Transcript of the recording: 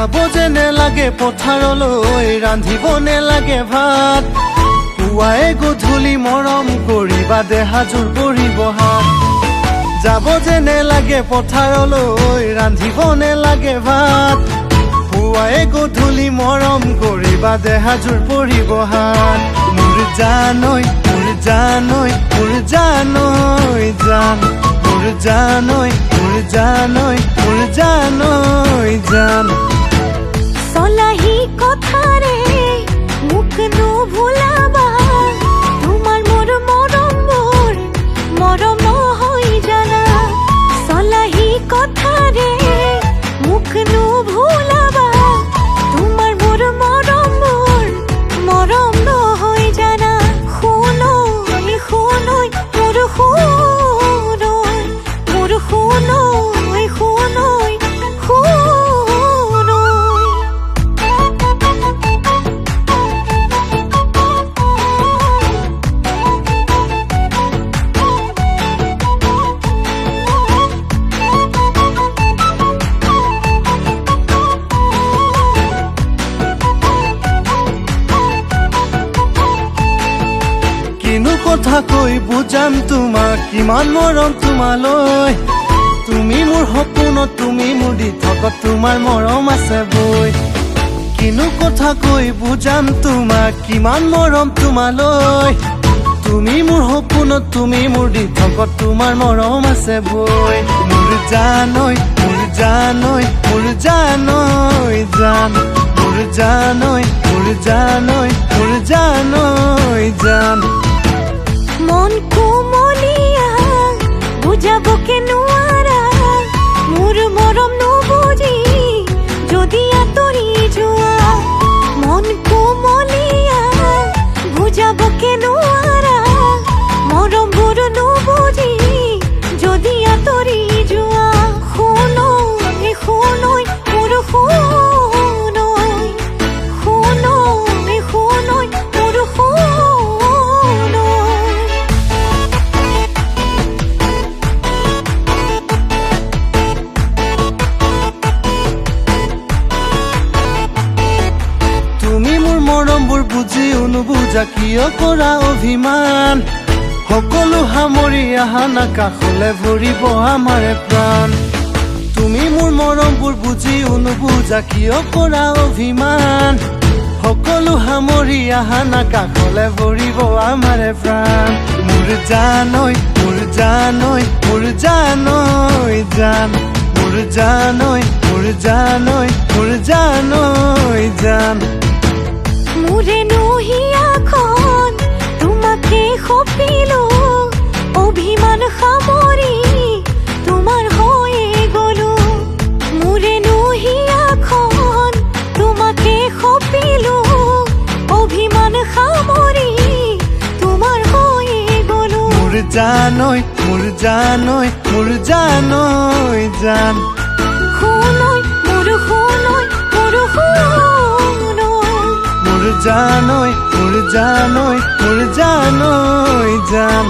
যাব যেনে লাগে পথাৰলৈ ৰান্ধিব নেলাগে ভাত পুৱাই গধূলি মৰম কৰিবা দেহাজোৰ পৰিব হাত যাব যেনে লাগে পথাৰলৈ ৰান্ধিব নেলাগে ভাত পুৱাই গধূলি মৰম কৰিবা দেহাজোৰ পৰিব হাত মোৰ জানৈ মোৰ জানৈ মোৰ জানৈ জান মোৰ জানৈ মোৰ জানৈ মোৰ জানৈ জান চলাহি কথাৰে মোক নুভুলাবা তোমাৰ মোৰ মৰমবোৰ মৰম নহয় জানা চলাহি কথাৰে মোক নুভুলাবা তোমাৰ মোৰ মৰমবোৰ মৰম নহয় জানা শুনৈ শুনৈ মোৰ শুনৈ মোৰ শুনৈ শুনৈ কথা কৈ বুজাম তোমাক কিমান মৰম তোমালৈ তুমি মোৰ সপোনত তুমি মোৰ দিঠকত তোমাৰ মৰম আছে বৈ কিনো কথা কৈ বুজাম তোমাক কিমান মৰম তোমালৈ তুমি মোৰ সপোনত তুমি মোৰ দিঠকত তোমাৰ মৰম আছে বৈ মোৰ জানৈ মোৰ জানৈ মোৰ জানৈ জান মোৰ জানৈ মোৰ জানৈ মোৰ জানৈ জান মন কোমলীয়া বুজাবকে নোৱাৰা মোৰ মৰম নুবুজি যদি আঁতৰি যোৱা মন কোমলীয়া বুজাবকে নোৱাৰা মৰমবোৰ নুবুজি যদি আঁতৰি যোৱা শুনৈ শুনৈ মোৰ শুনৈ শুনৈ শুনৈ মোৰ মৰমবোৰ বুজিও নুবুজা কিয় কৰা অভিমান সকলো সামৰি আহা না কাষলে ভৰিব আমাৰে প্ৰাণ তুমি মোৰ মৰমবোৰ বুজিও নুবুজা কিয় কৰা অভিমান সকলো সামৰি আহা না কাষলে ভৰিব আমাৰে প্ৰাণ মোৰ জানৈ মোৰ জানৈ মোৰ জানৈ জান মোৰ জানৈ মোৰ জানৈ মোৰ জানৈ জান মোৰে নহিয়াখন তোমাকে সপিলো অভিমান সামৰি তোমাৰ হৈয়ে গলো মোৰে নহিয়াখন তোমাকে সপিলো অভিমান সামৰি তোমাৰ হৈয়ে গলো মোৰ জানৈ মোৰ জানৈ মোৰ জানৈ জান শুনৈ মোৰ শুনৈ মোৰ মোৰ জানৈ মোৰ জানৈ মোৰ জানৈ জান